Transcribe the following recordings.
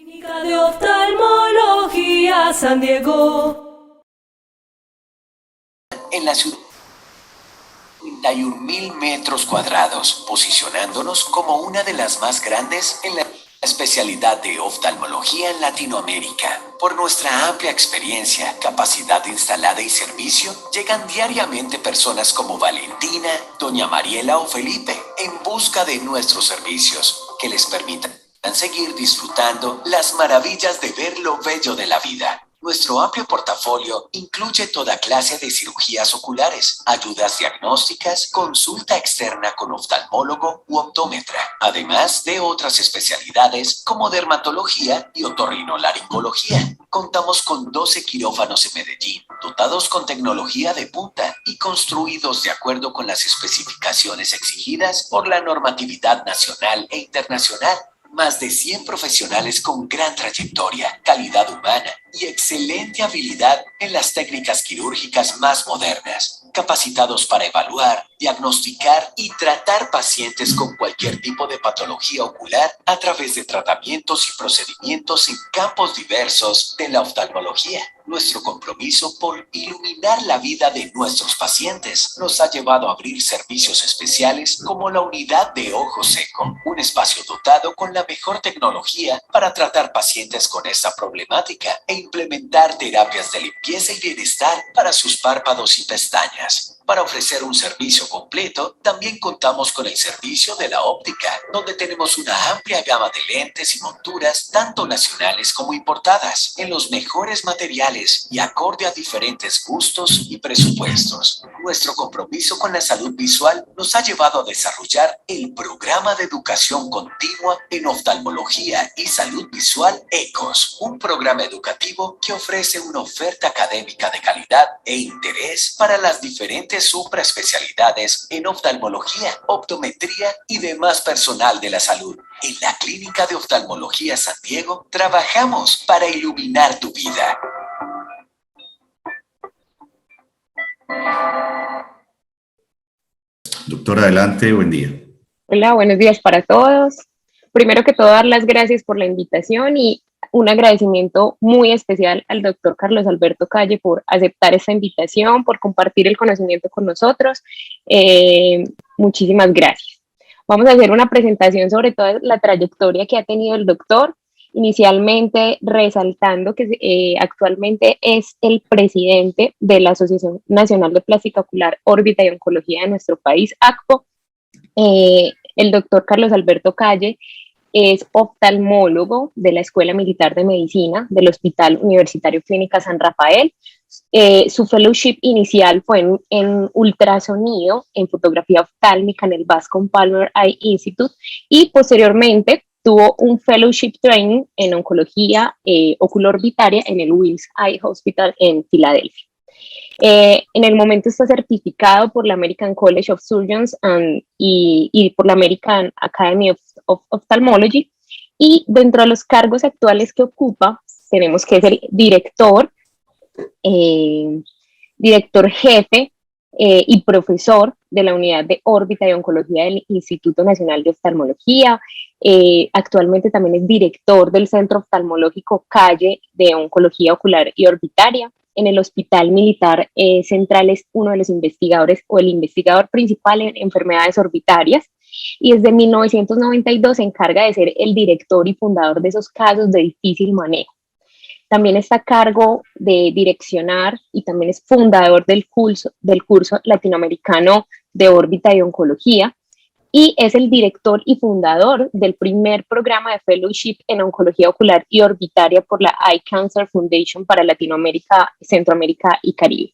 Clínica de Oftalmología San Diego. En la ciudad, 31.000 metros cuadrados, posicionándonos como una de las más grandes en la especialidad de oftalmología en Latinoamérica. Por nuestra amplia experiencia, capacidad instalada y servicio, llegan diariamente personas como Valentina, Doña Mariela o Felipe en busca de nuestros servicios que les permitan seguir disfrutando las maravillas de ver lo bello de la vida. Nuestro amplio portafolio incluye toda clase de cirugías oculares, ayudas diagnósticas, consulta externa con oftalmólogo u optómetra, además de otras especialidades como dermatología y otorrinolaringología. Contamos con 12 quirófanos en Medellín, dotados con tecnología de punta y construidos de acuerdo con las especificaciones exigidas por la normatividad nacional e internacional. Más de 100 profesionales con gran trayectoria, calidad humana y excelente habilidad en las técnicas quirúrgicas más modernas, capacitados para evaluar, diagnosticar y tratar pacientes con cualquier tipo de patología ocular a través de tratamientos y procedimientos en campos diversos de la oftalmología. Nuestro compromiso por iluminar la vida de nuestros pacientes nos ha llevado a abrir servicios especiales como la unidad de ojo seco, un espacio dotado con la mejor tecnología para tratar pacientes con esta problemática e implementar terapias de limpieza y bienestar para sus párpados y pestañas. Para ofrecer un servicio completo, también contamos con el servicio de la óptica, donde tenemos una amplia gama de lentes y monturas, tanto nacionales como importadas, en los mejores materiales y acorde a diferentes gustos y presupuestos. Nuestro compromiso con la salud visual nos ha llevado a desarrollar el programa de educación continua en oftalmología y salud visual ECOS, un programa educativo que ofrece una oferta académica de calidad e interés para las diferentes supraespecialidades en oftalmología, optometría y demás personal de la salud. En la Clínica de Oftalmología San Diego trabajamos para iluminar tu vida. Doctora, adelante, buen día. Hola, buenos días para todos. Primero que todo, dar las gracias por la invitación y un agradecimiento muy especial al doctor Carlos Alberto Calle por aceptar esta invitación, por compartir el conocimiento con nosotros. Muchísimas gracias. Vamos a hacer una presentación sobre toda la trayectoria que ha tenido el doctor, inicialmente resaltando que actualmente es el presidente de la Asociación Nacional de Plástica Ocular, Órbita y Oncología de nuestro país, ACPO. El doctor Carlos Alberto Calle es oftalmólogo de la Escuela Militar de Medicina del Hospital Universitario Clínica San Rafael. Su fellowship inicial fue en ultrasonido, en fotografía oftálmica en el Bascom Palmer Eye Institute y posteriormente tuvo un fellowship training en oncología oculorbitaria en el Wills Eye Hospital en Filadelfia. En el momento está certificado por la American College of Surgeons y por la American Academy of Ophthalmology, y dentro de los cargos actuales que ocupa tenemos que es el director jefe y profesor de la unidad de órbita y oncología del Instituto Nacional de Oftalmología. Actualmente también es director del Centro Oftalmológico Calle de Oncología Ocular y Orbitaria. En el Hospital Militar Central es uno de los investigadores o el investigador principal en enfermedades orbitarias, y desde 1992 se encarga de ser el director y fundador de esos casos de difícil manejo. También está a cargo de direccionar y también es fundador del curso latinoamericano de órbita y oncología, y es el director y fundador del primer programa de fellowship en oncología ocular y orbitaria por la Eye Cancer Foundation para Latinoamérica, Centroamérica y Caribe.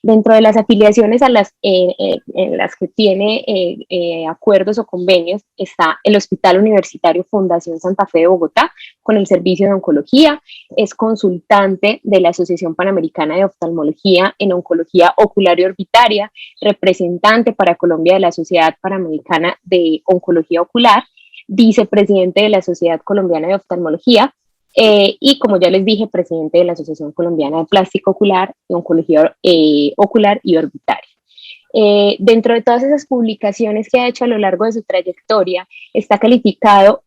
Dentro de las afiliaciones en las que tiene acuerdos o convenios está el Hospital Universitario Fundación Santa Fe de Bogotá con el servicio de oncología. Es consultante de la Asociación Panamericana de Oftalmología en Oncología Ocular y Orbitaria, representante para Colombia de la Sociedad Panamericana de Oncología Ocular, vicepresidente de la Sociedad Colombiana de Oftalmología, y como ya les dije, presidente de la Asociación Colombiana de Plástica Ocular y Oncología Ocular y Orbitaria. Dentro de todas esas publicaciones que ha hecho a lo largo de su trayectoria, está calificado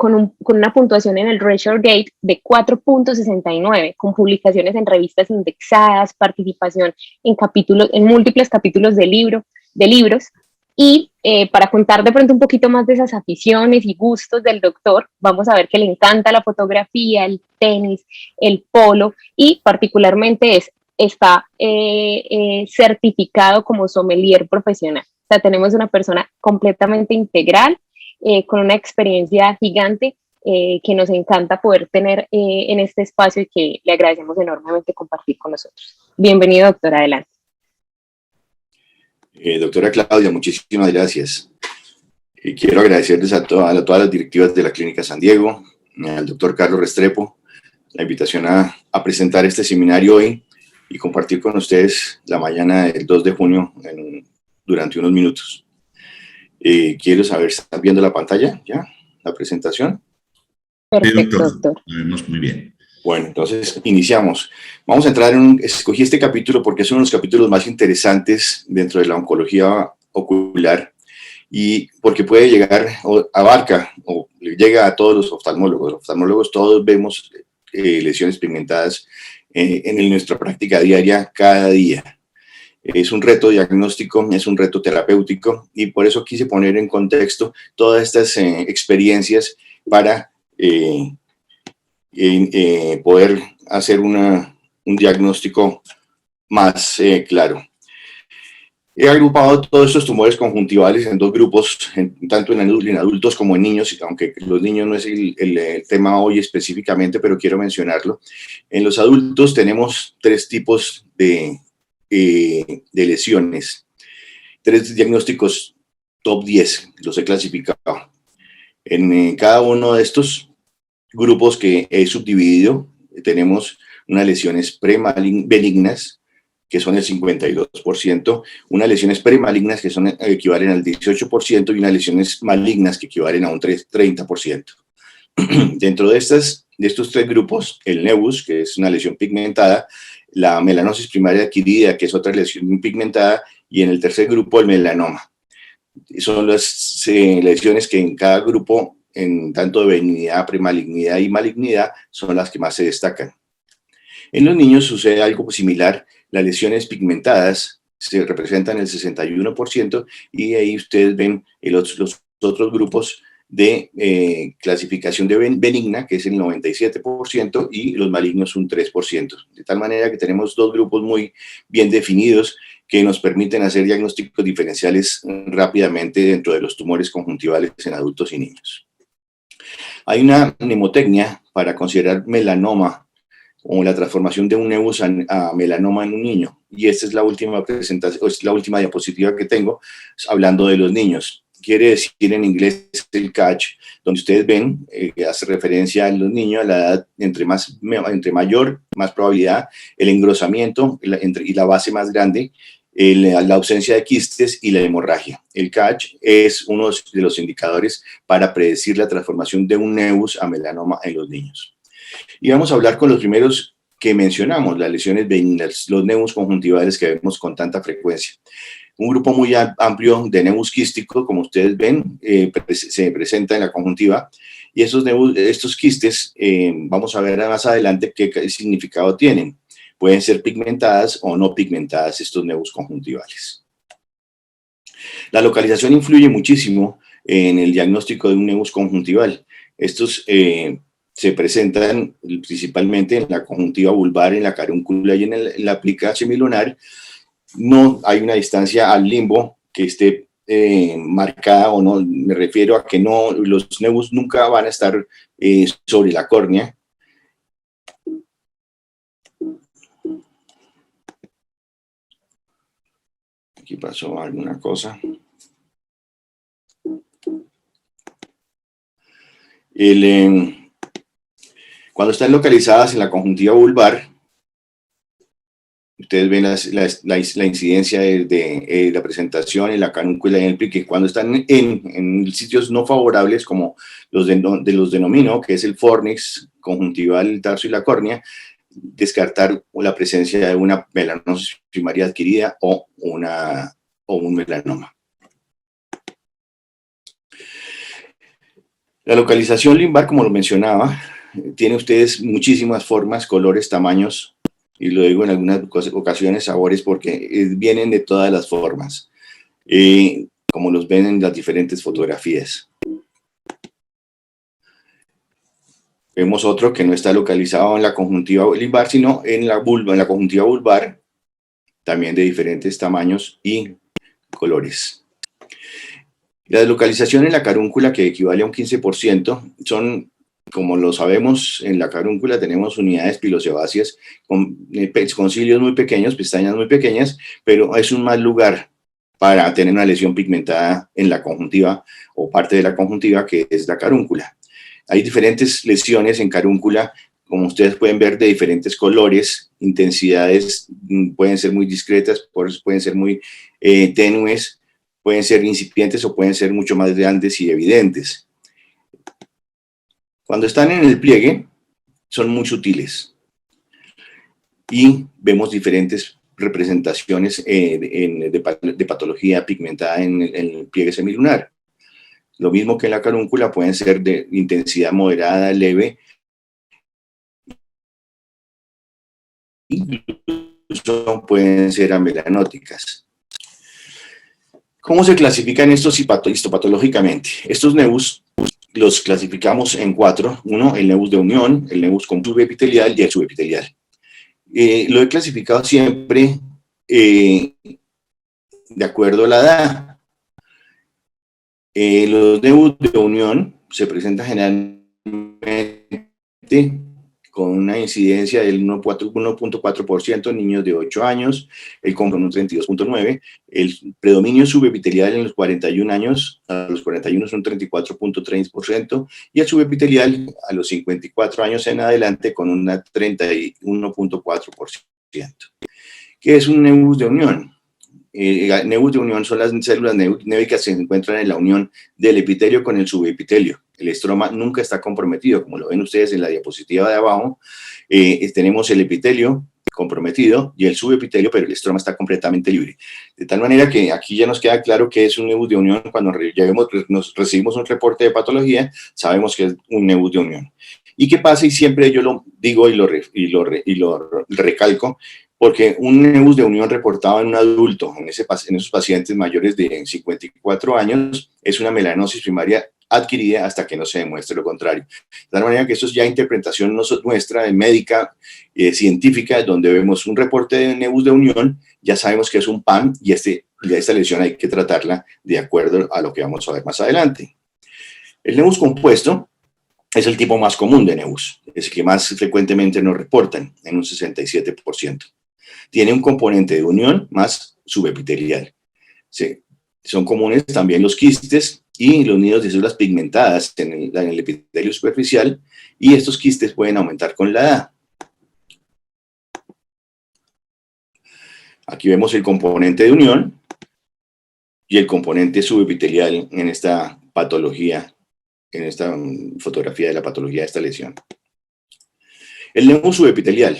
con una puntuación en el ResearchGate de 4.69, con publicaciones en revistas indexadas, participación en capítulos, en múltiples capítulos de libros. Y para contar de pronto un poquito más de esas aficiones y gustos del doctor, vamos a ver que le encanta la fotografía, el tenis, el polo, y particularmente está certificado como sommelier profesional. O sea, tenemos una persona completamente integral, con una experiencia gigante, que nos encanta poder tener en este espacio, y que le agradecemos enormemente compartir con nosotros. Bienvenido, doctor, adelante. Doctora Claudia, muchísimas gracias. Quiero agradecerles a todas las directivas de la Clínica San Diego, al doctor Carlos Restrepo, la invitación a presentar este seminario hoy y compartir con ustedes la mañana del 2 de junio durante unos minutos. Quiero saber, ¿están viendo la pantalla ya? ¿La presentación? Perfecto, doctor. Lo vemos muy bien. Bueno, entonces iniciamos. Vamos a entrar escogí este capítulo porque es uno de los capítulos más interesantes dentro de la oncología ocular, y porque puede llegar, o abarca, o llega a todos los oftalmólogos. Los oftalmólogos todos vemos lesiones pigmentadas en nuestra práctica diaria cada día. Es un reto diagnóstico, es un reto terapéutico, y por eso quise poner en contexto todas estas experiencias para poder hacer un diagnóstico más claro. He agrupado todos estos tumores conjuntivales en dos grupos, tanto en adultos como en niños, aunque los niños no es el tema hoy específicamente, pero quiero mencionarlo. En los adultos tenemos tres tipos de lesiones, tres diagnósticos top 10, los he clasificado. En cada uno de estos grupos que he subdividido, tenemos unas lesiones prebenignas, que son el 52%, unas lesiones premalignas que equivalen al 18%, y unas lesiones malignas que equivalen a un 30%. Dentro de estos tres grupos, el nevus, que es una lesión pigmentada, la melanosis primaria adquirida, que es otra lesión pigmentada, y en el tercer grupo el melanoma. Son las lesiones que en cada grupo, en tanto de benignidad, premalignidad y malignidad, son las que más se destacan. En los niños sucede algo similar. Las lesiones pigmentadas se representan el 61%, y ahí ustedes ven los otros grupos de clasificación de benigna, que es el 97%, y los malignos un 3%. De tal manera que tenemos dos grupos muy bien definidos que nos permiten hacer diagnósticos diferenciales rápidamente dentro de los tumores conjuntivales en adultos y niños. Hay una mnemotecnia para considerar melanoma o la transformación de un nevus a melanoma en un niño, y esta es la última presentación, es la última diapositiva que tengo hablando de los niños. Quiere decir en inglés el catch, donde ustedes ven que hace referencia a los niños, a la edad entre mayor, más probabilidad, el engrosamiento y la base más grande, la ausencia de quistes y la hemorragia. El catch es uno de los indicadores para predecir la transformación de un nevus a melanoma en los niños. Y vamos a hablar con los primeros que mencionamos, las lesiones benignas, los nevus conjuntivales que vemos con tanta frecuencia. Un grupo muy amplio de nevus quísticos, como ustedes ven, se presenta en la conjuntiva, y estos quistes, vamos a ver más adelante qué significado tienen. Pueden ser pigmentadas o no pigmentadas estos nevus conjuntivales. La localización influye muchísimo en el diagnóstico de un nevus conjuntival. Estos se presentan principalmente en la conjuntiva vulvar, en la carúncula y en la plica semilunar. No hay una distancia al limbo que esté marcada, o no, me refiero a que los nevus nunca van a estar sobre la córnea. Aquí pasó alguna cosa. Cuando están localizadas en la conjuntiva vulvar, ustedes ven la incidencia de la presentación en la carúncula y en el plique. Cuando están en sitios no favorables, como los denomino, que es el fornix conjuntival, el tarso y la córnea, descartar la presencia de una melanosis primaria adquirida o un melanoma. La localización limbar, como lo mencionaba, tiene ustedes muchísimas formas, colores, tamaños, y lo digo en algunas ocasiones, sabores, porque vienen de todas las formas, como los ven en las diferentes fotografías. Vemos otro que no está localizado en la conjuntiva limbar, sino en la vulva, en la conjuntiva vulvar, también de diferentes tamaños y colores. La deslocalización en la carúncula, que equivale a un 15%, son, como lo sabemos, en la carúncula tenemos unidades pilosebáceas con cilios muy pequeños, pestañas muy pequeñas, pero es un mal lugar para tener una lesión pigmentada en la conjuntiva o parte de la conjuntiva, que es la carúncula. Hay diferentes lesiones en carúncula, como ustedes pueden ver, de diferentes colores, intensidades, pueden ser muy discretas, pueden ser muy tenues, pueden ser incipientes o pueden ser mucho más grandes y evidentes. Cuando están en el pliegue, son muy sutiles y vemos diferentes representaciones de patología pigmentada en el pliegue semilunar. Lo mismo que en la carúncula, pueden ser de intensidad moderada, leve, incluso pueden ser amelanóticas. ¿Cómo se clasifican estos histopatológicamente? Estos nevus los clasificamos en 4. Uno, el nevus de unión, el nevus con subepitelial y el subepitelial. Lo he clasificado siempre de acuerdo a la edad. Los nevus de unión se presentan generalmente con una incidencia del 1.4% en niños de 8 años, el con un 32.9%, el predominio subepitelial en los 41 años, a los 41 es un 34.3%, y el subepitelial a los 54 años en adelante con una 31.4%. ¿Qué es un nevus de unión? Nevus de unión son las células névicas que se encuentran en la unión del epitelio con el subepitelio. El estroma nunca está comprometido, como lo ven ustedes en la diapositiva de abajo. Tenemos el epitelio comprometido y el subepitelio, pero el estroma está completamente libre. De tal manera que aquí ya nos queda claro que es un nevus de unión. Cuando recibimos un reporte de patología, sabemos que es un nevus de unión. ¿Y qué pasa? Y siempre yo lo digo y lo recalco, porque un nevus de unión reportado en un adulto, en esos pacientes mayores de 54 años, es una melanosis primaria adquirida hasta que no se demuestre lo contrario. De tal manera que esto es ya interpretación nuestra, médica, científica, donde vemos un reporte de nevus de unión, ya sabemos que es un PAM y esta lesión hay que tratarla de acuerdo a lo que vamos a ver más adelante. El nevus compuesto es el tipo más común de nevus, es el que más frecuentemente nos reportan, en un 67%. Tiene un componente de unión más subepitelial. Sí. Son comunes también los quistes y los nidos de células pigmentadas en el epitelio superficial, y estos quistes pueden aumentar con la edad. Aquí vemos el componente de unión y el componente subepitelial en esta patología, en esta fotografía de la patología de esta lesión. El nevus subepitelial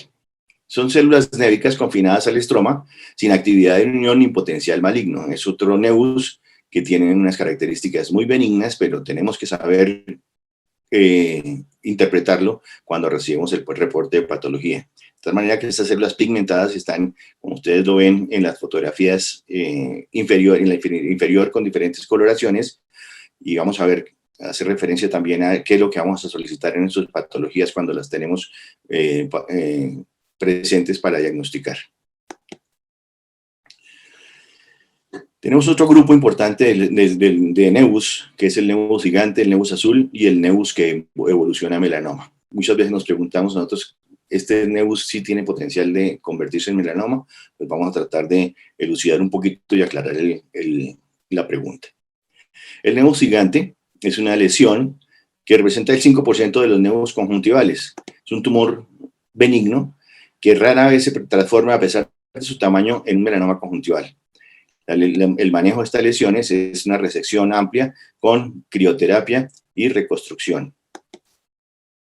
son células névicas confinadas al estroma, sin actividad de unión ni potencial maligno. Es otro nevus que tiene unas características muy benignas, pero tenemos que saber interpretarlo cuando recibimos el reporte de patología. De tal manera que estas células pigmentadas están, como ustedes lo ven en las fotografías inferior con diferentes coloraciones, y vamos a ver, hacer referencia también a qué es lo que vamos a solicitar en nuestras patologías cuando las tenemos presentes para diagnosticar. Tenemos otro grupo importante de nevus, que es el nevus gigante, el nevus azul y el nevus que evoluciona a melanoma. Muchas veces nos preguntamos nosotros, ¿este nevus sí tiene potencial de convertirse en melanoma? Pues vamos a tratar de elucidar un poquito y aclarar la pregunta. El nevus gigante es una lesión que representa el 5% de los nevus conjuntivales. Es un tumor benigno que rara vez se transforma, a pesar de su tamaño, en un melanoma conjuntival. El manejo de estas lesiones es una resección amplia con crioterapia y reconstrucción.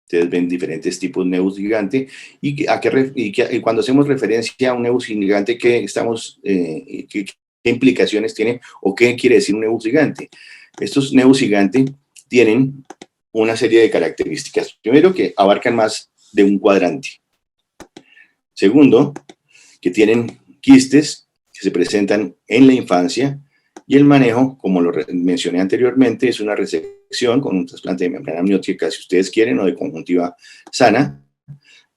Ustedes ven diferentes tipos de nevus gigante y cuando hacemos referencia a un nevus gigante, ¿qué implicaciones tiene o qué quiere decir un nevus gigante? Estos nevus gigantes tienen una serie de características. Primero, que abarcan más de un cuadrante. Segundo, que tienen quistes que se presentan en la infancia, y el manejo, como lo mencioné anteriormente, es una resección con un trasplante de membrana amniótica, si ustedes quieren, o de conjuntiva sana,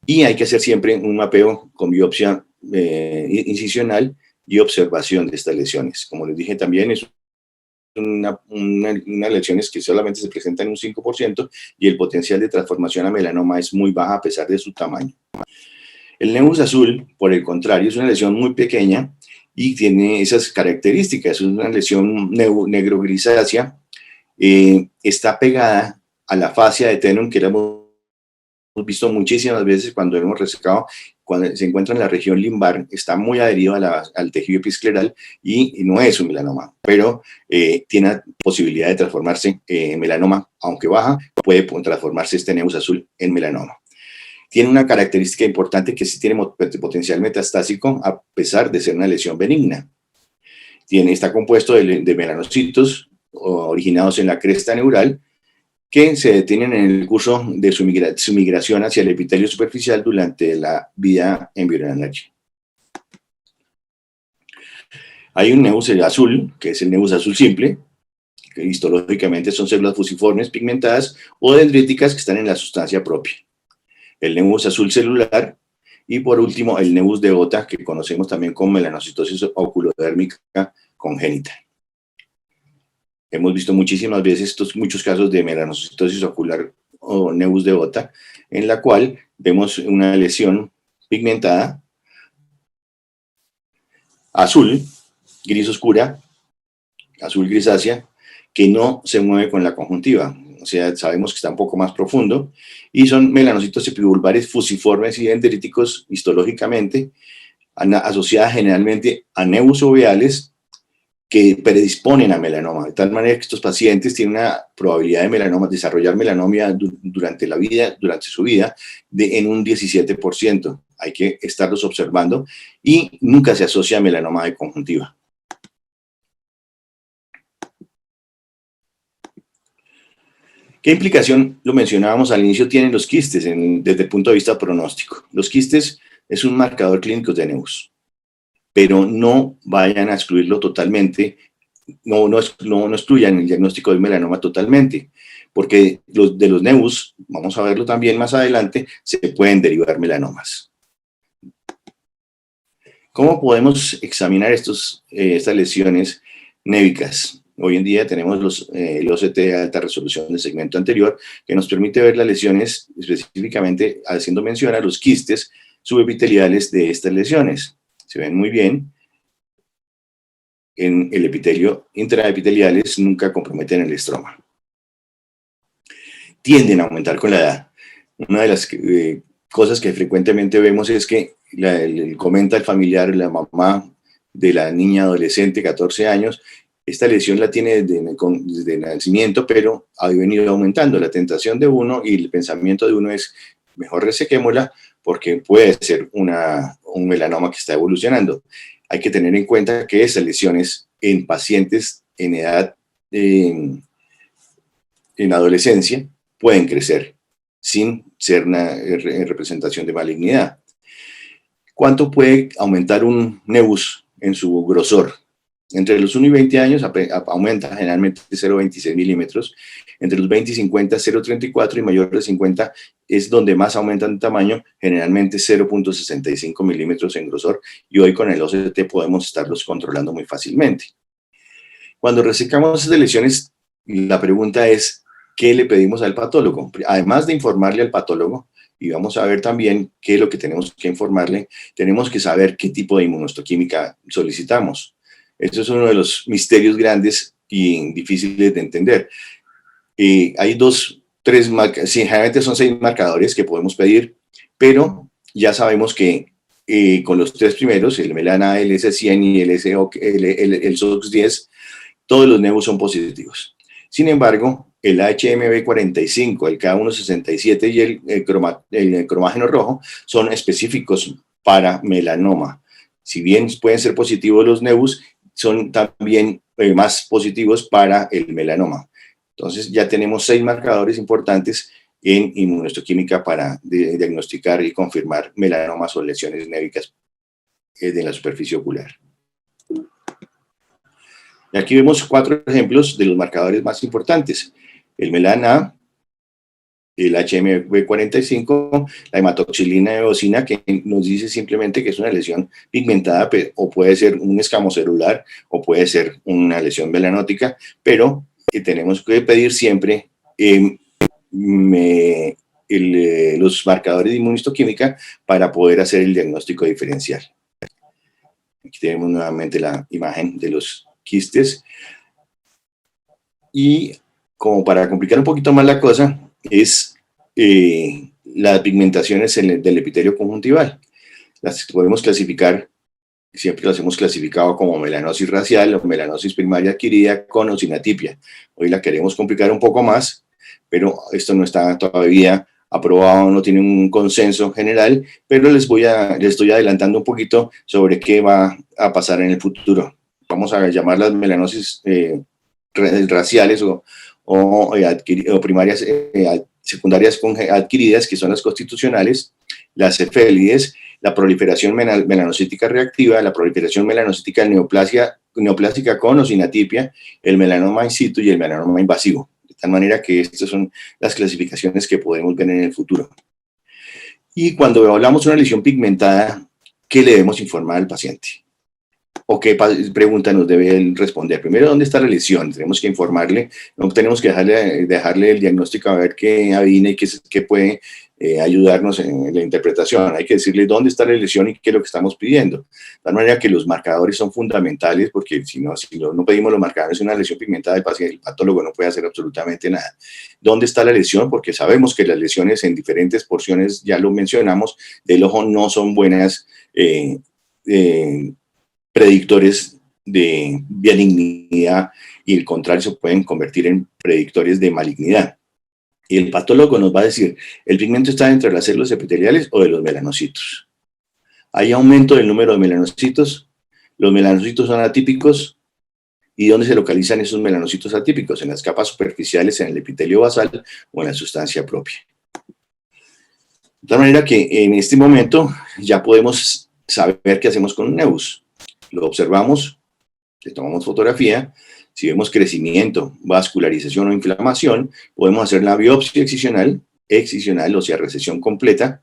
y hay que hacer siempre un mapeo con biopsia incisional y observación de estas lesiones. Como les dije también, es unas lesiones que solamente se presentan en un 5% y el potencial de transformación a melanoma es muy baja a pesar de su tamaño. El nevus azul, por el contrario, es una lesión muy pequeña y tiene esas características. Es una lesión negro-grisácea, está pegada a la fascia de Tenon, que la hemos visto muchísimas veces cuando hemos resecado, cuando se encuentra en la región limbar, está muy adherido al tejido episcleral y no es un melanoma, pero tiene posibilidad de transformarse en melanoma, aunque baja, puede transformarse este nevus azul en melanoma. Tiene una característica importante, que sí tiene potencial metastásico a pesar de ser una lesión benigna. Está compuesto de melanocitos originados en la cresta neural, que se detienen en el curso de su migración hacia el epitelio superficial durante la vida embrional. Hay un nevus azul, que es el nevus azul simple, que histológicamente son células fusiformes pigmentadas o dendríticas que están en la sustancia propia. El nevus azul celular, y por último el nevus de Ota, que conocemos también como melanocitosis oculodérmica congénita. Hemos visto muchísimas veces muchos casos de melanocitosis ocular o nevus de Ota, en la cual vemos una lesión pigmentada, azul, gris oscura, azul grisácea, que no se mueve con la conjuntiva. O sea, sabemos que está un poco más profundo, y son melanocitos epibulbares fusiformes y dendríticos histológicamente, asociadas generalmente a nevus oveales que predisponen a melanoma, de tal manera que estos pacientes tienen una probabilidad de melanoma, desarrollar melanoma durante su vida, en un 17%. Hay que estarlos observando y nunca se asocia a melanoma de conjuntiva. ¿Qué implicación, lo mencionábamos al inicio, tienen los quistes desde el punto de vista pronóstico? Los quistes es un marcador clínico de nevus, pero no vayan a excluirlo totalmente, no excluyan el diagnóstico de melanoma totalmente, porque de los nevus, vamos a verlo también más adelante, se pueden derivar melanomas. ¿Cómo podemos examinar estas lesiones névicas? Hoy en día tenemos el OCT de alta resolución del segmento anterior, que nos permite ver las lesiones, específicamente haciendo mención a los quistes subepiteliales de estas lesiones. Se ven muy bien. En el epitelio intraepiteliales nunca comprometen el estroma. Tienden a aumentar con la edad. Una de las cosas que frecuentemente vemos es que comenta el familiar, la mamá de la niña adolescente, 14 años, esta lesión la tiene desde el nacimiento, pero ha venido aumentando. La tentación de uno y el pensamiento de uno es, mejor resequémosla, porque puede ser un melanoma que está evolucionando. Hay que tener en cuenta que esas lesiones en pacientes en edad, en adolescencia, pueden crecer sin ser una representación de malignidad. ¿Cuánto puede aumentar un nevus en su grosor? Entre los 1 y 20 años aumenta generalmente 0,26 milímetros. Entre los 20 y 50, 0,34, y mayor de 50 es donde más aumentan en tamaño, generalmente 0,65 milímetros en grosor, y hoy con el OCT podemos estarlos controlando muy fácilmente. Cuando resecamos esas lesiones, la pregunta es, ¿qué le pedimos al patólogo? Además de informarle al patólogo, y vamos a ver también qué es lo que tenemos que informarle, tenemos que saber qué tipo de inmunohistoquímica solicitamos. Esto es uno de los misterios grandes y difíciles de entender. Hay generalmente son 6 marcadores que podemos pedir, pero ya sabemos que con los 3 primeros, el Melana, el S100 y el SOX10, todos los nevus son positivos. Sin embargo, el HMB45, el K167 y el cromágeno rojo son específicos para melanoma. Si bien pueden ser positivos los nevus, son también más positivos para el melanoma. Entonces ya tenemos 6 marcadores importantes en inmunohistoquímica para diagnosticar y confirmar melanomas o lesiones névicas de la superficie ocular. Y aquí vemos 4 ejemplos de los marcadores más importantes. El melana, el HMB45, la hematoxilina eosina, que nos dice simplemente que es una lesión pigmentada, o puede ser un escamocelular, o puede ser una lesión melanótica, pero tenemos que pedir siempre los marcadores de inmunohistoquímica para poder hacer el diagnóstico diferencial. Aquí tenemos nuevamente la imagen de los quistes. Y como para complicar un poquito más la cosa, es las pigmentaciones del epitelio conjuntival. Las podemos clasificar, siempre las hemos clasificado como melanosis racial o melanosis primaria adquirida con o sin atipia. Hoy la queremos complicar un poco más, pero esto no está todavía aprobado, no tiene un consenso general, pero les estoy adelantando un poquito sobre qué va a pasar en el futuro. Vamos a llamarlas melanosis raciales o primarias, secundarias adquiridas, que son las constitucionales, las cefélides, la proliferación melanocítica reactiva, la proliferación melanocítica neoplásica con o sin atipia, el melanoma in situ y el melanoma invasivo. De tal manera que estas son las clasificaciones que podemos ver en el futuro. Y cuando hablamos de una lesión pigmentada, ¿qué le debemos informar al paciente? ¿O qué pregunta nos debe responder? Primero, ¿dónde está la lesión? Tenemos que informarle, no tenemos que dejarle el diagnóstico a ver qué adivina y qué puede ayudarnos en la interpretación. Hay que decirle dónde está la lesión y qué es lo que estamos pidiendo. De tal manera que los marcadores son fundamentales, porque si no pedimos los marcadores de una lesión pigmentada, el patólogo no puede hacer absolutamente nada. ¿Dónde está la lesión? Porque sabemos que las lesiones en diferentes porciones, ya lo mencionamos, del ojo no son buenas predictores de benignidad, y el contrario, se pueden convertir en predictores de malignidad. Y el patólogo nos va a decir, ¿el pigmento está dentro de las células epiteliales o de los melanocitos? ¿Hay aumento del número de melanocitos? ¿Los melanocitos son atípicos? ¿Y dónde se localizan esos melanocitos atípicos? ¿En las capas superficiales, en el epitelio basal o en la sustancia propia? De tal manera que en este momento ya podemos saber qué hacemos con un nebus. Lo observamos, le tomamos fotografía. Si vemos crecimiento, vascularización o inflamación, podemos hacer la biopsia excisional, o sea, resección completa,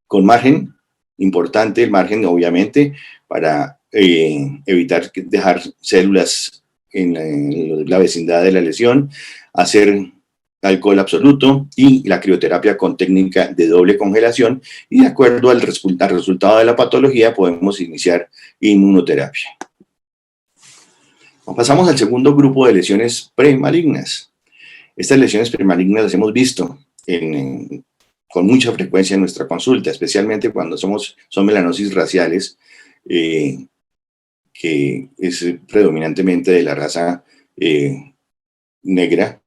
con margen, importante el margen, obviamente, para evitar dejar células en la vecindad de la lesión, hacer alcohol absoluto y la crioterapia con técnica de doble congelación, y de acuerdo al resultado de la patología podemos iniciar inmunoterapia. Pasamos al segundo grupo de lesiones premalignas. Estas lesiones premalignas las hemos visto con mucha frecuencia en nuestra consulta, especialmente cuando son melanosis raciales, que es predominantemente de la raza negra.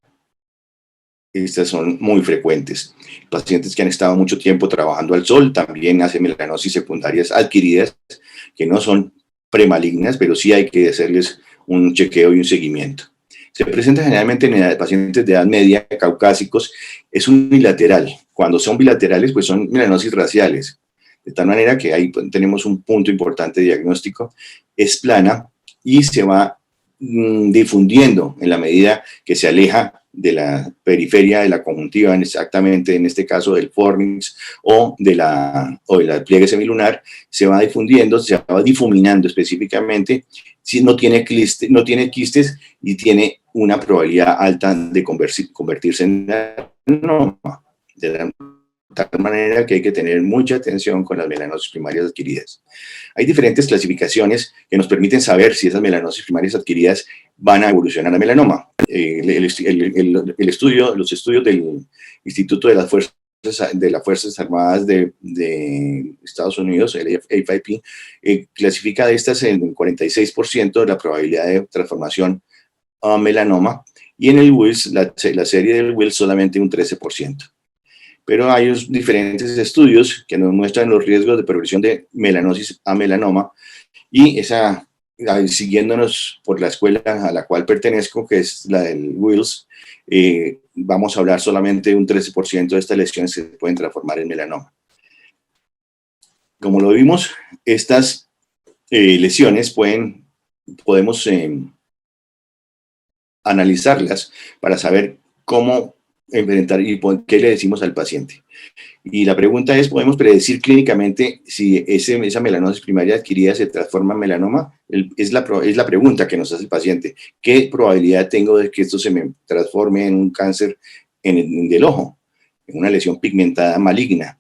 Estas son muy frecuentes. Pacientes que han estado mucho tiempo trabajando al sol también hacen melanosis secundarias adquiridas, que no son premalignas, pero sí hay que hacerles un chequeo y un seguimiento. Se presenta generalmente en pacientes de edad media, caucásicos, es unilateral. Cuando son bilaterales, pues son melanosis raciales. De tal manera que ahí tenemos un punto importante de diagnóstico. Es plana y se va difundiendo en la medida que se aleja de la periferia de la conjuntiva, exactamente en este caso del fornix o de la pliegue semilunar, se va difundiendo, se va difuminando específicamente, si no tiene quistes y tiene una probabilidad alta de convertirse en melanoma. De tal manera que hay que tener mucha atención con las melanosis primarias adquiridas. Hay diferentes clasificaciones que nos permiten saber si esas melanosis primarias adquiridas van a evolucionar a melanoma. Los estudios del Instituto de las Fuerzas Armadas de Estados Unidos, el AFIP, clasifica de estas en 46% de la probabilidad de transformación a melanoma, y en el Wills, la serie del Wills, solamente un 13%. Pero hay diferentes estudios que nos muestran los riesgos de progresión de melanosis a melanoma, y esa siguiéndonos por la escuela a la cual pertenezco, que es la del Wills, vamos a hablar solamente de un 13% de estas lesiones que se pueden transformar en melanoma. Como lo vimos, estas lesiones podemos analizarlas para saber cómo enfrentar y qué le decimos al paciente. Y la pregunta es, ¿podemos predecir clínicamente si esa melanosis primaria adquirida se transforma en melanoma? Es la pregunta que nos hace el paciente. ¿Qué probabilidad tengo de que esto se me transforme en un cáncer del ojo, en una lesión pigmentada maligna?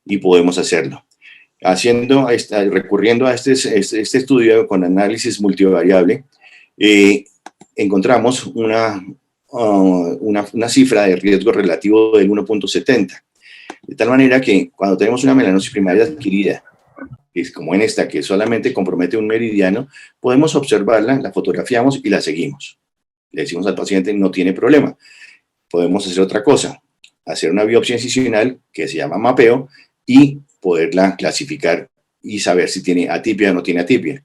Y podemos hacerlo. Recurriendo a este estudio con análisis multivariable, encontramos una cifra de riesgo relativo del 1.70. De tal manera que cuando tenemos una melanosis primaria adquirida, que es como en esta, que solamente compromete un meridiano, podemos observarla, la fotografiamos y la seguimos. Le decimos al paciente, no tiene problema. Podemos hacer otra cosa, hacer una biopsia incisional que se llama mapeo y poderla clasificar y saber si tiene atipia o no tiene atipia.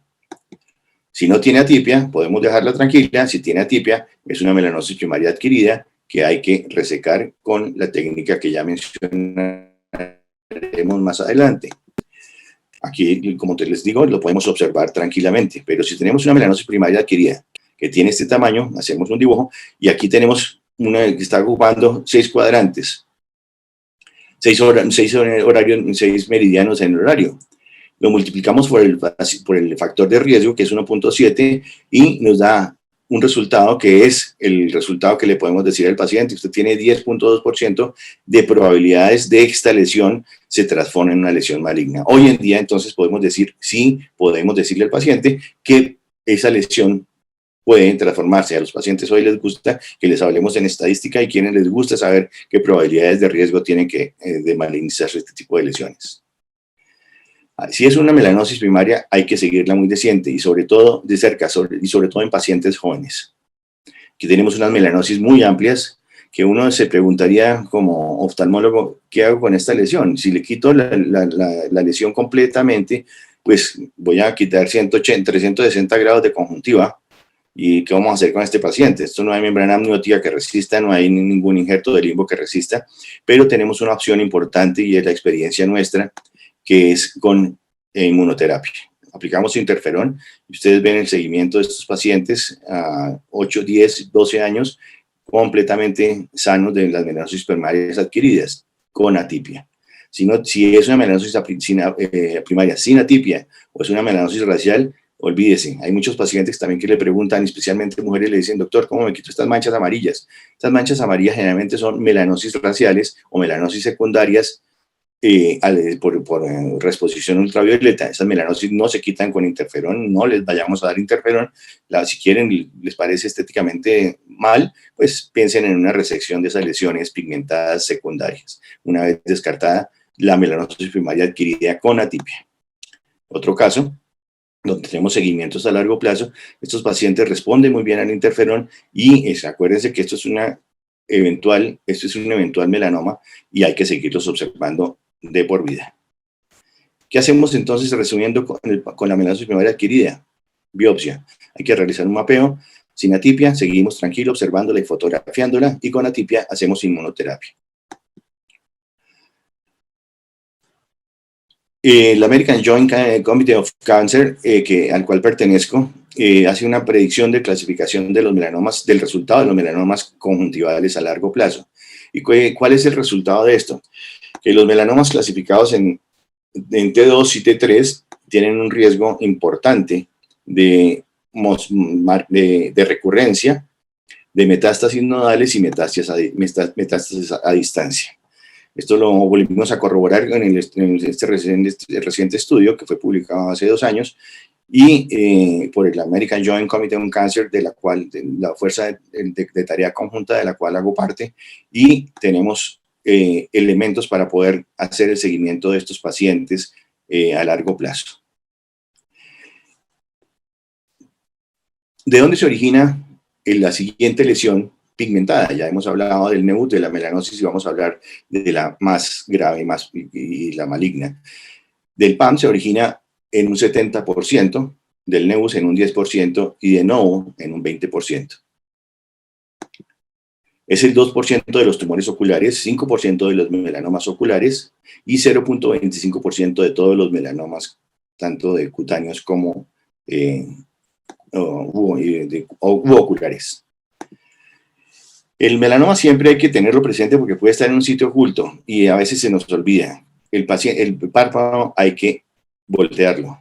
Si no tiene atipia, podemos dejarla tranquila. Si tiene atipia, es una melanosis primaria adquirida que hay que resecar con la técnica que ya mencionaremos más adelante. Aquí, como les digo, lo podemos observar tranquilamente, pero si tenemos una melanosis primaria adquirida que tiene este tamaño, hacemos un dibujo y aquí tenemos una que está ocupando 6 cuadrantes, 6 meridianos en el horario. Lo multiplicamos por el factor de riesgo, que es 1.7, y nos da un resultado que es el resultado que le podemos decir al paciente. Usted tiene 10.2% de probabilidades de que esta lesión se transforme en una lesión maligna. Hoy en día, entonces, podemos decir, sí, podemos decirle al paciente que esa lesión puede transformarse. A los pacientes hoy les gusta que les hablemos en estadística y quienes les gusta saber qué probabilidades de riesgo tienen de malignizarse este tipo de lesiones. Si es una melanosis primaria, hay que seguirla muy y sobre todo de cerca, y sobre todo en pacientes jóvenes. Aquí tenemos unas melanosis muy amplias que uno se preguntaría como oftalmólogo, ¿qué hago con esta lesión? Si le quito la lesión completamente, pues voy a quitar 360 grados de conjuntiva. ¿Y qué vamos a hacer con este paciente? Esto no hay membrana amniótica que resista, no hay ningún injerto de limbo que resista, pero tenemos una opción importante y es la experiencia nuestra, que es con inmunoterapia. Aplicamos interferón y ustedes ven el seguimiento de estos pacientes a 8, 10, 12 años completamente sanos de las melanosis primarias adquiridas con atipia. Si es una melanosis primaria sin atipia o es una melanosis racial, olvídese. Hay muchos pacientes también que le preguntan, especialmente mujeres, le dicen, doctor, ¿cómo me quito estas manchas amarillas? Estas manchas amarillas generalmente son melanosis raciales o melanosis secundarias por reexposición ultravioleta. Esas melanosis no se quitan con interferón, no les vayamos a dar interferón. Si quieren, les parece estéticamente mal, pues piensen en una resección de esas lesiones pigmentadas secundarias, una vez descartada la melanosis primaria adquirida con atipia. Otro caso, donde tenemos seguimientos a largo plazo, estos pacientes responden muy bien al interferón y acuérdense que esto es un eventual melanoma y hay que seguirlos observando de por vida. ¿Qué hacemos entonces resumiendo con la melanosis primaria adquirida? Biopsia. Hay que realizar un mapeo. Sin atipia, seguimos tranquilos observándola y fotografiándola, y con atipia hacemos inmunoterapia. El American Joint Committee of Cancer, al cual pertenezco, hace una predicción de clasificación de los melanomas, del resultado de los melanomas conjuntivales a largo plazo. ¿Y cuál es el resultado de esto? Que los melanomas clasificados en T2 y T3 tienen un riesgo importante de recurrencia, de metástasis nodales y metástasis a distancia. Esto lo volvimos a corroborar en este reciente estudio que fue publicado hace 2 años y por el American Joint Committee on Cancer, de la fuerza de tarea conjunta de la cual hago parte, y tenemos elementos para poder hacer el seguimiento de estos pacientes a largo plazo. ¿De dónde se origina la siguiente lesión pigmentada? Ya hemos hablado del NEUT, de la melanosis, y vamos a hablar de la más grave y la maligna. Del PAM se origina en un 70%, del nevus en un 10% y de novo en un 20%. Es el 2% de los tumores oculares, 5% de los melanomas oculares y 0.25% de todos los melanomas, tanto de cutáneos como oculares. El melanoma siempre hay que tenerlo presente porque puede estar en un sitio oculto y a veces se nos olvida. El párpado hay que voltearlo,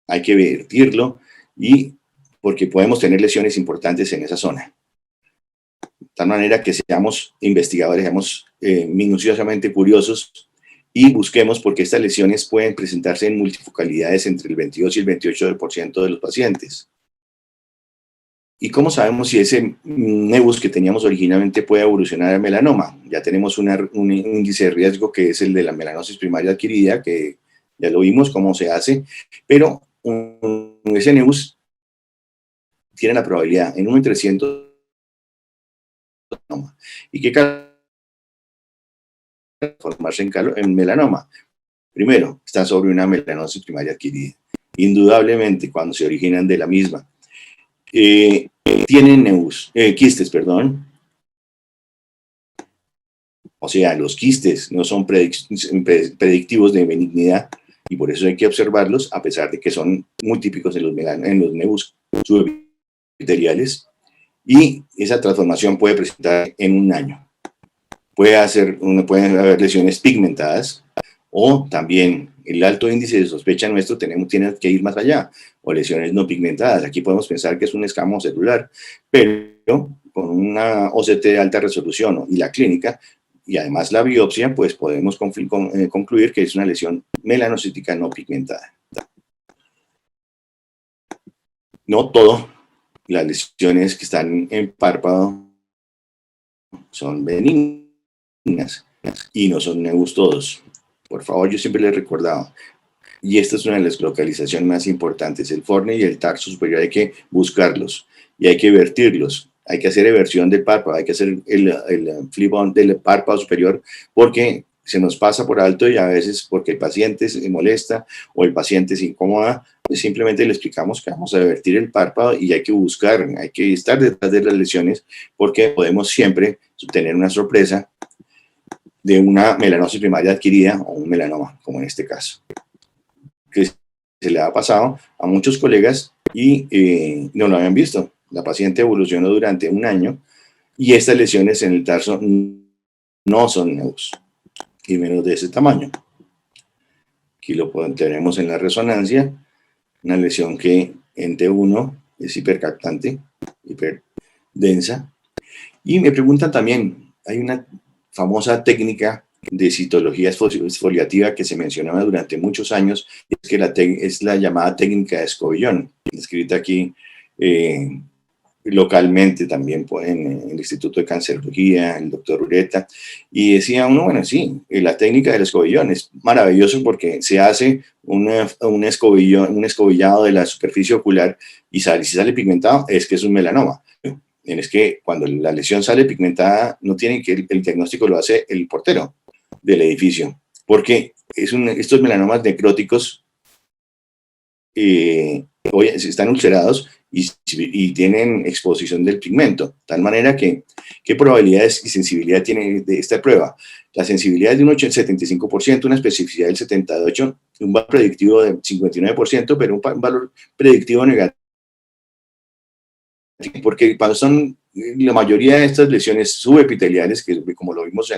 hay que vertirlo y porque podemos tener lesiones importantes en esa zona. De tal manera que seamos investigadores, seamos minuciosamente curiosos y busquemos porque estas lesiones pueden presentarse en multifocalidades entre el 22 y el 28% de los pacientes. ¿Y cómo sabemos si ese nevus que teníamos originalmente puede evolucionar a melanoma? Ya tenemos un índice de riesgo que es el de la melanosis primaria adquirida, que ya lo vimos cómo se hace, pero ese nevus tiene la probabilidad en 1 en 300 y que transformarse en melanoma. Primero, está sobre una melanosis primaria adquirida. Indudablemente, cuando se originan de la misma. Tienen quistes, perdón. O sea, los quistes no son predictivos de benignidad y por eso hay que observarlos, a pesar de que son muy típicos en los nevus subepiteliales. Y esa transformación puede presentar en un año. Pueden haber lesiones pigmentadas o también el alto índice de sospecha nuestro tiene que ir más allá, o lesiones no pigmentadas. Aquí podemos pensar que es un escamo celular, pero con una OCT de alta resolución y la clínica, y además la biopsia, pues podemos concluir que es una lesión melanocítica no pigmentada. No todas las lesiones que están en párpado son benignas y no son nevus todos. Por favor, yo siempre les he recordado, y esta es una de las localizaciones más importantes, el forne y el tarso superior hay que buscarlos y hay que vertirlos, hay que hacer eversión del párpado, hay que hacer el flip-on del párpado superior porque se nos pasa por alto y a veces porque el paciente se molesta o el paciente se incomoda, pues simplemente le explicamos que vamos a vertir el párpado y hay que buscar, hay que estar detrás de las lesiones porque podemos siempre tener una sorpresa de una melanosis primaria adquirida o un melanoma, como en este caso, que se le ha pasado a muchos colegas y no lo habían visto. La paciente evolucionó durante un año y estas lesiones en el tarso no son nevus, y menos de ese tamaño. Aquí lo tenemos en la resonancia, una lesión que en T1 es hipercaptante, hiperdensa. Y me preguntan también, hay una famosa técnica de citología exfoliativa que se mencionaba durante muchos años, es que es la llamada técnica de escobillón, descrita aquí localmente también en el Instituto de Cancerología, el doctor Ureta, y decía uno, bueno, sí, la técnica del escobillón es maravilloso porque se hace un escobillado de la superficie ocular y si sale pigmentado es que es un melanoma. Es que cuando la lesión sale pigmentada, no tiene que el diagnóstico lo hace el portero del edificio, porque estos melanomas necróticos están ulcerados y tienen exposición del pigmento, tal manera que, ¿qué probabilidades y sensibilidad tiene de esta prueba? La sensibilidad es de un 75%, una especificidad del 78%, un valor predictivo del 59%, pero un valor predictivo negativo. Porque cuando son la mayoría de estas lesiones subepiteliales, que como lo vimos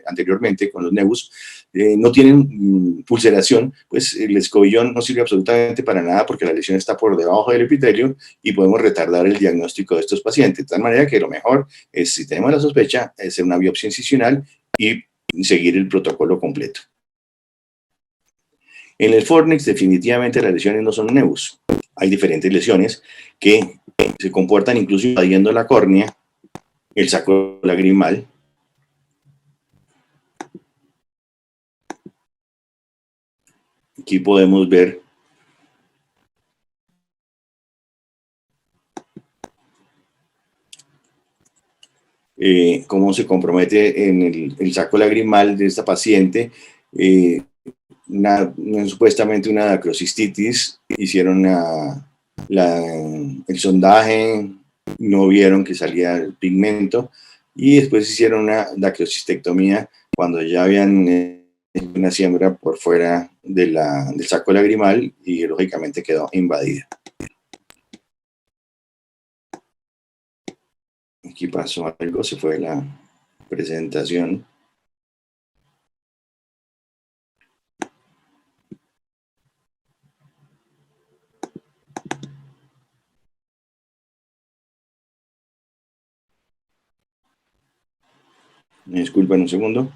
anteriormente con los nevus, no tienen pulseración, pues el escobillón no sirve absolutamente para nada porque la lesión está por debajo del epitelio y podemos retardar el diagnóstico de estos pacientes. De tal manera que lo mejor es, si tenemos la sospecha, hacer una biopsia incisional y seguir el protocolo completo. En el fornix definitivamente las lesiones no son nevus. Hay diferentes lesiones que se comportan incluso invadiendo la córnea, el saco lagrimal. Aquí podemos ver cómo se compromete en el saco lagrimal de esta paciente supuestamente una acrocistitis. Hicieron el sondaje, no vieron que salía el pigmento y después hicieron una dactiocistectomía cuando ya habían una siembra por fuera del saco lagrimal y lógicamente quedó invadida. Aquí pasó algo, se fue la presentación. Me disculpen un segundo.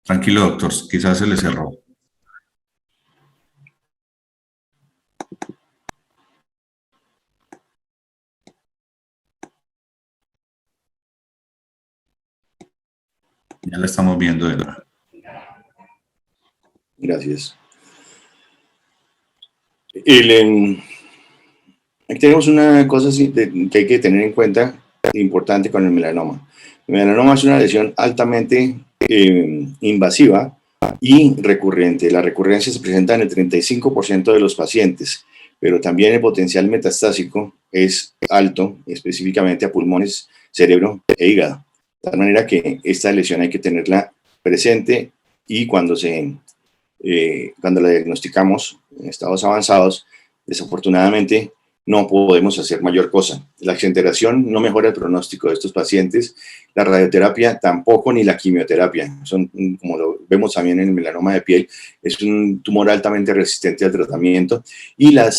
Tranquilo, doctor, quizás se le cerró. Ya la estamos viendo de nuevo. Gracias. Aquí tenemos una cosa que hay que tener en cuenta, importante con el melanoma. El melanoma es una lesión altamente invasiva y recurrente. La recurrencia se presenta en el 35% de los pacientes, pero también el potencial metastásico es alto, específicamente a pulmones, cerebro e hígado. De tal manera que esta lesión hay que tenerla presente y cuando la diagnosticamos en estados avanzados, desafortunadamente no podemos hacer mayor cosa. La exenteración no mejora el pronóstico de estos pacientes, la radioterapia tampoco, ni la quimioterapia. Como lo vemos también en el melanoma de piel, es un tumor altamente resistente al tratamiento y a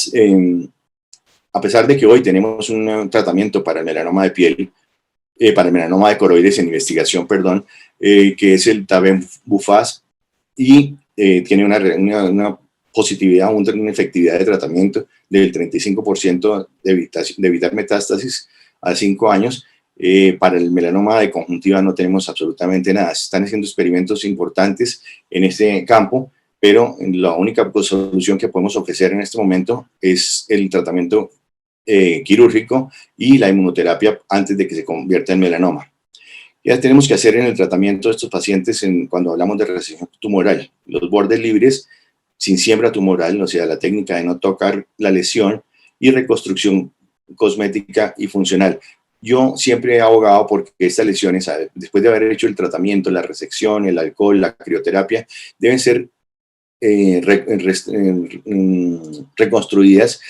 pesar de que hoy tenemos un tratamiento para el melanoma de piel, para el melanoma de coroides en investigación, perdón, que es el Tabem-Bufaz y tiene una positividad, una efectividad de tratamiento del 35% de evitar metástasis a 5 años. Para el melanoma de conjuntiva no tenemos absolutamente nada. Se están haciendo experimentos importantes en este campo, pero la única solución que podemos ofrecer en este momento es el tratamiento quirúrgico y la inmunoterapia antes de que se convierta en melanoma. Ya tenemos que hacer en el tratamiento de estos pacientes cuando hablamos de resección tumoral. Los bordes libres sin siembra tumoral, o sea, la técnica de no tocar la lesión y reconstrucción cosmética y funcional. Yo siempre he abogado porque estas lesiones, después de haber hecho el tratamiento, la resección, el alcohol, la crioterapia, deben ser reconstruidas,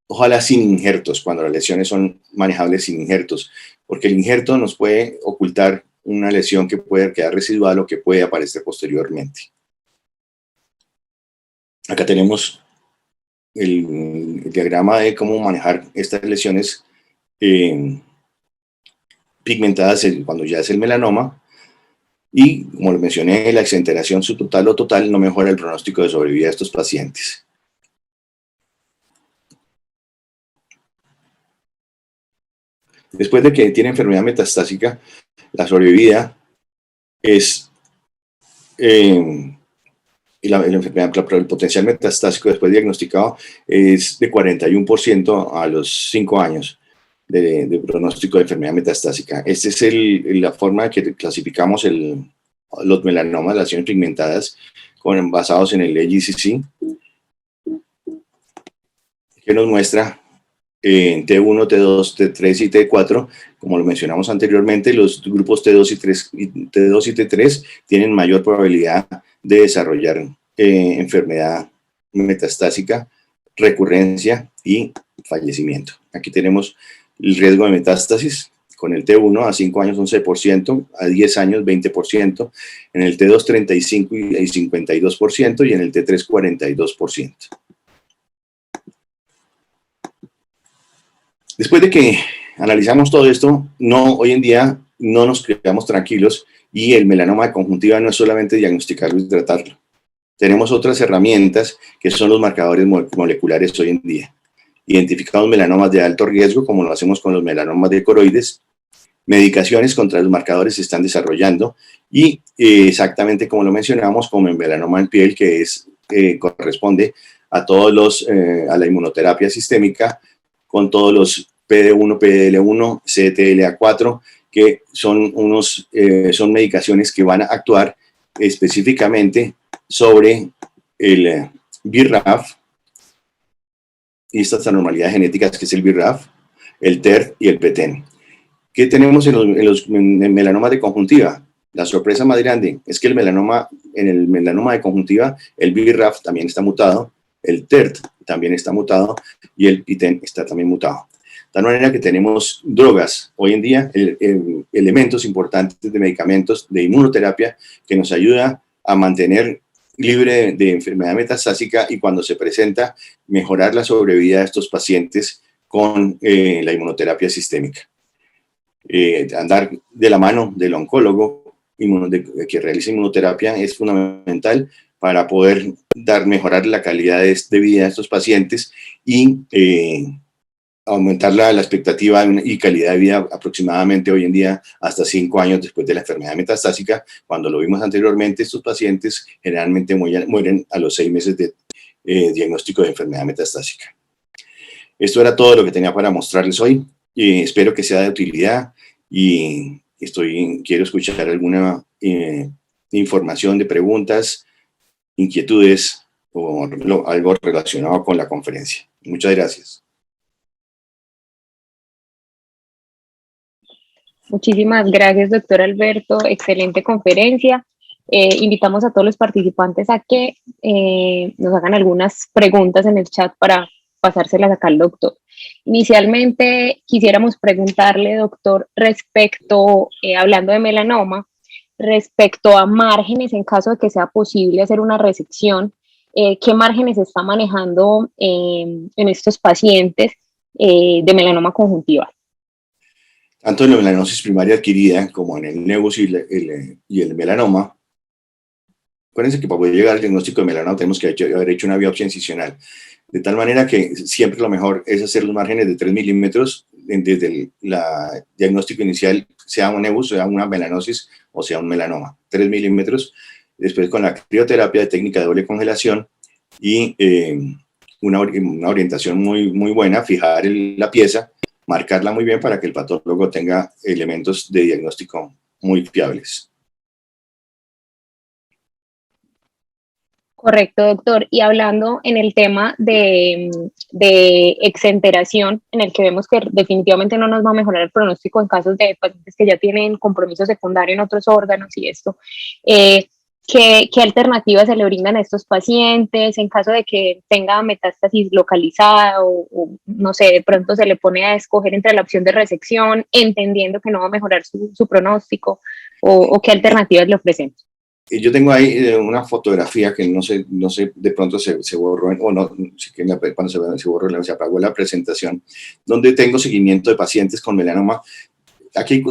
ojalá sin injertos, cuando las lesiones son manejables sin injertos, porque el injerto nos puede ocultar una lesión que puede quedar residual o que puede aparecer posteriormente. Acá tenemos el diagrama de cómo manejar estas lesiones pigmentadas cuando ya es el melanoma. Y, como les mencioné, la exenteración subtotal o total no mejora el pronóstico de sobrevida de estos pacientes. Después de que tiene enfermedad metastásica, la sobrevida es... la enfermedad, el potencial metastásico después diagnosticado es de 41% a los 5 años de pronóstico de enfermedad metastásica. Esta es la forma que clasificamos los melanomas, las lesiones pigmentadas, basados en el EGCC, que nos muestra T1, T2, T3 y T4. Como lo mencionamos anteriormente, los grupos T2 y T3 tienen mayor probabilidad de desarrollar enfermedad metastásica, recurrencia y fallecimiento. Aquí tenemos el riesgo de metástasis con el T1 a 5 años 11%, a 10 años 20%, en el T2 35 y 52% y en el T3 42%. Después de que analizamos todo esto, hoy en día no nos quedamos tranquilos y el melanoma de conjuntiva no es solamente diagnosticarlo y tratarlo. Tenemos otras herramientas que son los marcadores moleculares hoy en día. Identificamos melanomas de alto riesgo, como lo hacemos con los melanomas de coroides. Medicaciones contra los marcadores se están desarrollando y exactamente como lo mencionamos, como el melanoma en piel, que corresponde a a la inmunoterapia sistémica, con todos los PD1, PDL1, CTLA4, que son medicaciones que van a actuar específicamente sobre el BRAF y estas anormalidades genéticas que es el BRAF, el TERT y el PTEN. ¿Qué tenemos en los melanomas de conjuntiva? La sorpresa más grande es que en el melanoma de conjuntiva, el BRAF también está mutado, el TERT también está mutado y el PTEN está también mutado. De tal manera que tenemos drogas hoy en día, elementos importantes de medicamentos de inmunoterapia que nos ayuda a mantener libre de enfermedad metastásica y cuando se presenta, mejorar la sobrevida de estos pacientes con la inmunoterapia sistémica. Andar de la mano del oncólogo que realiza inmunoterapia es fundamental para poder mejorar la calidad de vida de estos pacientes y aumentar la expectativa y calidad de vida aproximadamente hoy en día hasta 5 años después de la enfermedad metastásica. Cuando lo vimos anteriormente, estos pacientes generalmente mueren a los 6 meses de diagnóstico de enfermedad metastásica. Esto era todo lo que tenía para mostrarles hoy. Espero que sea de utilidad y quiero escuchar alguna información de preguntas, inquietudes o algo relacionado con la conferencia. Muchas gracias. Muchísimas gracias, doctor Alberto. Excelente conferencia. Invitamos a todos los participantes a que nos hagan algunas preguntas en el chat para pasárselas acá al doctor. Inicialmente quisiéramos preguntarle, doctor, hablando de melanoma, respecto a márgenes en caso de que sea posible hacer una resección, ¿qué márgenes está manejando en estos pacientes de melanoma conjuntiva? Tanto en la melanosis primaria adquirida como en el nevus y el melanoma. Acuérdense que para poder llegar al diagnóstico de melanoma tenemos que haber hecho una biopsia incisional. De tal manera que siempre lo mejor es hacer los márgenes de 3 milímetros desde el diagnóstico inicial, sea un nevus, sea una melanosis o sea un melanoma. 3 milímetros. Después con la crioterapia de técnica de doble congelación y una orientación muy buena, fijar la pieza, marcarla muy bien para que el patólogo tenga elementos de diagnóstico muy fiables. Correcto, doctor. Y hablando en el tema de exenteración, en el que vemos que definitivamente no nos va a mejorar el pronóstico en casos de pacientes que ya tienen compromiso secundario en otros órganos y esto, ¿qué alternativas se le brindan a estos pacientes en caso de que tenga metástasis localizada o no sé, de pronto se le pone a escoger entre la opción de resección, entendiendo que no va a mejorar su pronóstico, o qué alternativas le ofrecemos? Yo tengo ahí una fotografía que no sé, de pronto se borró, o no, cuando se borró, se apagó la presentación, donde tengo seguimiento de pacientes con melanoma. Aquí hay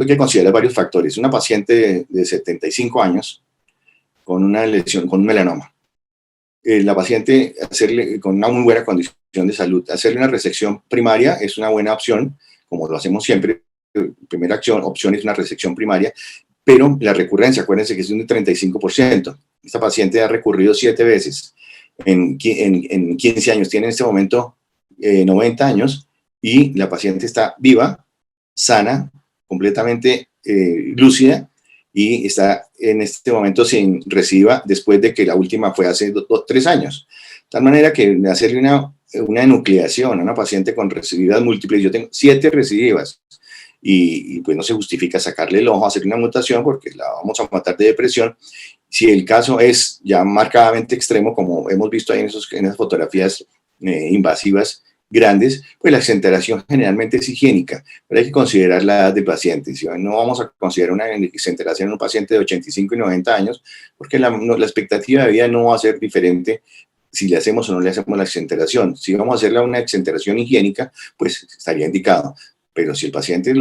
que considerar varios factores. Una paciente de 75 años con una lesión, con un melanoma. La paciente, con una muy buena condición de salud, hacerle una resección primaria es una buena opción, como lo hacemos siempre. Primera opción es una resección primaria, pero la recurrencia, acuérdense que es un 35%. Esta paciente ha recurrido 7 veces en 15 años, tiene en este momento 90 años y la paciente está viva, sana, completamente lúcida y está en este momento sin recidiva después de que la última fue hace 3 años. De tal manera que hacerle una enucleación a una paciente con recidivas múltiples, yo tengo 7 recidivas, y pues no se justifica sacarle el ojo, hacerle una mutación porque la vamos a matar de depresión. Si el caso es ya marcadamente extremo, como hemos visto ahí en esas fotografías invasivas grandes, pues la exenteración generalmente es higiénica, pero hay que considerar la edad del paciente. Si no vamos a considerar una exenteración en un paciente de 85 y 90 años, porque la expectativa de vida no va a ser diferente si le hacemos o no le hacemos la exenteración. Si vamos a hacerle una exenteración higiénica, pues estaría indicado. Pero si el paciente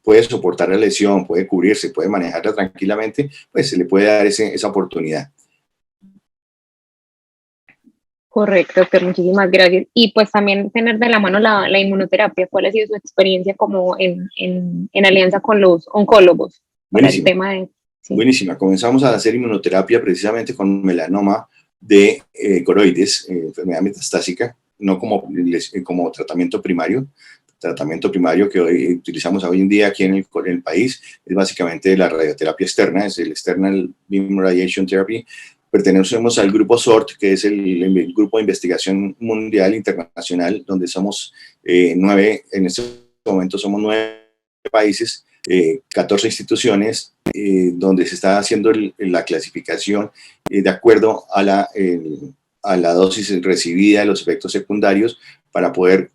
puede soportar la lesión, puede cubrirse, puede manejarla tranquilamente, pues se le puede dar esa oportunidad. Correcto, doctor, muchísimas gracias. Y pues también tener de la mano la inmunoterapia. ¿Cuál ha sido su experiencia como en alianza con los oncólogos? Buenísima. El tema sí. Buenísima. Comenzamos a hacer inmunoterapia precisamente con melanoma de coroides, enfermedad metastásica, no como tratamiento primario. Tratamiento primario que hoy utilizamos hoy en día aquí en el país es básicamente la radioterapia externa, es el External Beam Radiation Therapy, pertenecemos al grupo SORT, que es el grupo de investigación mundial internacional, donde somos 9, en este momento somos 9 países, 14 instituciones, donde se está haciendo la clasificación de acuerdo a la dosis recibida, los efectos secundarios, para poder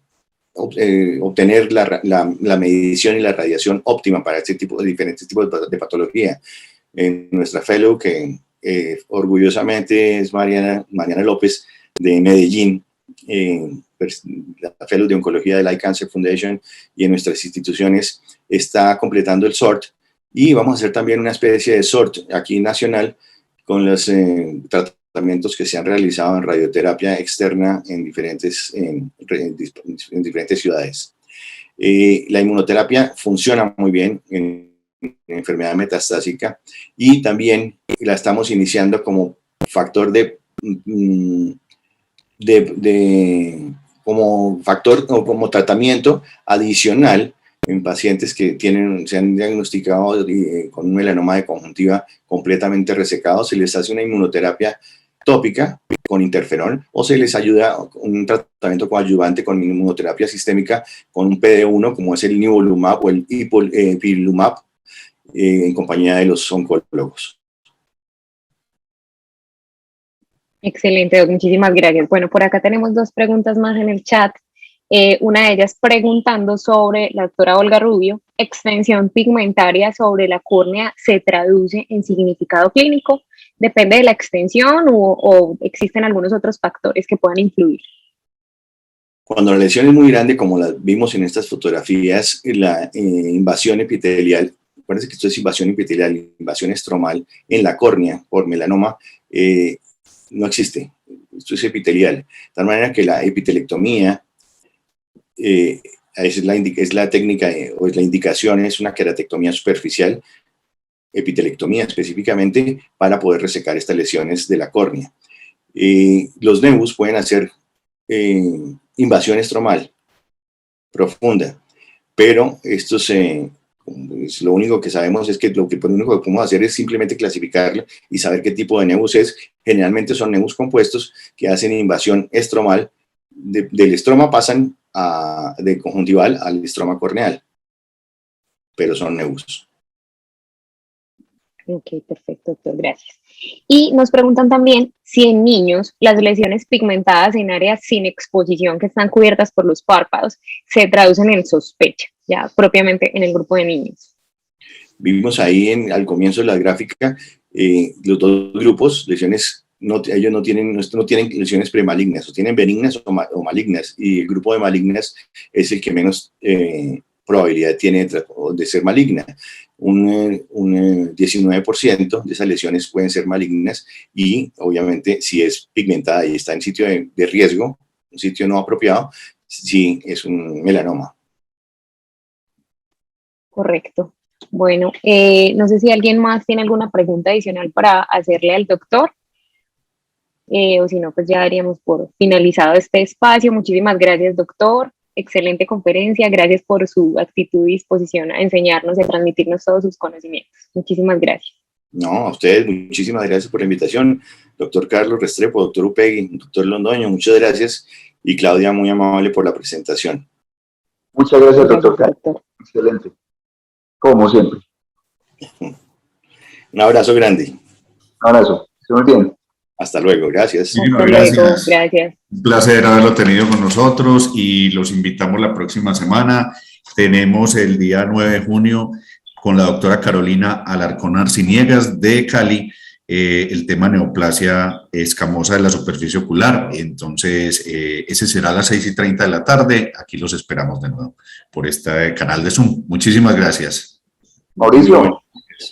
obtener la medición y la radiación óptima para este tipo de diferentes tipos de patología. Nuestra fellow, que orgullosamente es Mariana López de Medellín, la fellow de oncología de la Eye Cancer Foundation, y en nuestras instituciones está completando el SORT, y vamos a hacer también una especie de SORT aquí nacional con los tratamientos que se han realizado en radioterapia externa en diferentes ciudades. La inmunoterapia funciona muy bien en enfermedad metastásica, y también la estamos iniciando como factor como tratamiento adicional en pacientes que se han diagnosticado con un melanoma de conjuntiva completamente resecado. Se les hace una inmunoterapia tópica con interferón, o se les ayuda un tratamiento coadyuvante con inmunoterapia sistémica con un PD-1, como es el nivolumab o el ipilimumab, en compañía de los oncólogos. Excelente, Doc, muchísimas gracias. Bueno, por acá tenemos 2 preguntas más en el chat. Una de ellas preguntando sobre la doctora Olga Rubio: ¿extensión pigmentaria sobre la córnea se traduce en significado clínico? ¿Depende de la extensión o existen algunos otros factores que puedan influir? Cuando la lesión es muy grande, como la vimos en estas fotografías, la invasión epitelial, acuérdense que esto es invasión epitelial, invasión estromal en la córnea por melanoma, no existe. Esto es epitelial. De tal manera que la epitelectomía es la técnica, o es la indicación, es una queratectomía superficial, epitelectomía específicamente, para poder resecar estas lesiones de la córnea. Los nevus pueden hacer invasión estromal profunda, pero lo único que sabemos es que lo único que podemos hacer es simplemente clasificarla y saber qué tipo de nevus es. Generalmente son nevus compuestos que hacen invasión estromal. Del estroma pasan de conjuntival al estroma corneal, pero son nevus. Ok, perfecto, doctor, gracias. Y nos preguntan también si en niños las lesiones pigmentadas en áreas sin exposición que están cubiertas por los párpados se traducen en sospecha, ya propiamente en el grupo de niños. Vimos ahí al comienzo de la gráfica los 2 grupos, lesiones, ellos no tienen lesiones premalignas, o tienen benignas o malignas, y el grupo de malignas es el que menos probabilidad tiene de ser maligna. Un 19% de esas lesiones pueden ser malignas, y obviamente si es pigmentada y está en sitio de riesgo, un sitio no apropiado, sí es un melanoma. Correcto. Bueno, no sé si alguien más tiene alguna pregunta adicional para hacerle al doctor, o si no, pues ya daríamos por finalizado este espacio. Muchísimas gracias, doctor. Excelente conferencia. Gracias por su actitud y disposición a enseñarnos y a transmitirnos todos sus conocimientos. Muchísimas gracias. No, a ustedes muchísimas gracias por la invitación. Doctor Carlos Restrepo, doctor Upegui, doctor Londoño, muchas gracias. Y Claudia, muy amable por la presentación. Muchas gracias, doctor Carlos. Excelente. Como siempre. Un abrazo grande. Un abrazo. Muy bien. Hasta luego, gracias. Sí, Hasta gracias. luego, gracias. Un placer haberlo tenido con nosotros, y los invitamos la próxima semana. Tenemos el día 9 de junio con la doctora Carolina Alarcón Arciniegas de Cali, el tema neoplasia escamosa de la superficie ocular. Entonces, ese será a las 6:30 de la tarde. Aquí los esperamos de nuevo por este canal de Zoom. Muchísimas gracias. Mauricio,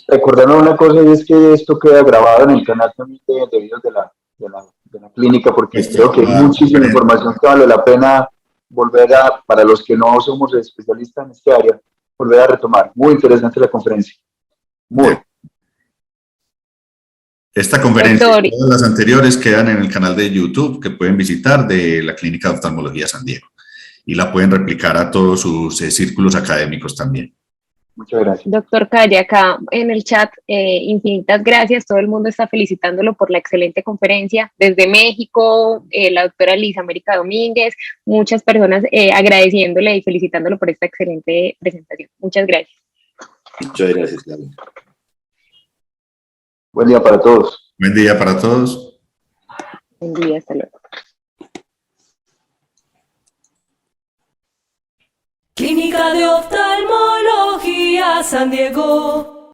recordando una cosa, y es que esto queda grabado en el canal también de videos de la clínica, porque creo que hay muchísima información que vale la pena para los que no somos especialistas en este área, volver a retomar. Muy interesante la conferencia. Muy. Esta conferencia y todas las anteriores quedan en el canal de YouTube que pueden visitar de la Clínica de Oftalmología San Diego, y la pueden replicar a todos sus círculos académicos también. Muchas gracias. Doctor Calle, acá en el chat, infinitas gracias. Todo el mundo está felicitándolo por la excelente conferencia. Desde México, la doctora Liz América Domínguez, muchas personas agradeciéndole y felicitándolo por esta excelente presentación. Muchas gracias. Muchas gracias, Claudia. Buen día para todos. Buen día para todos. Buen día, hasta luego. Clínica de Oftalmología San Diego.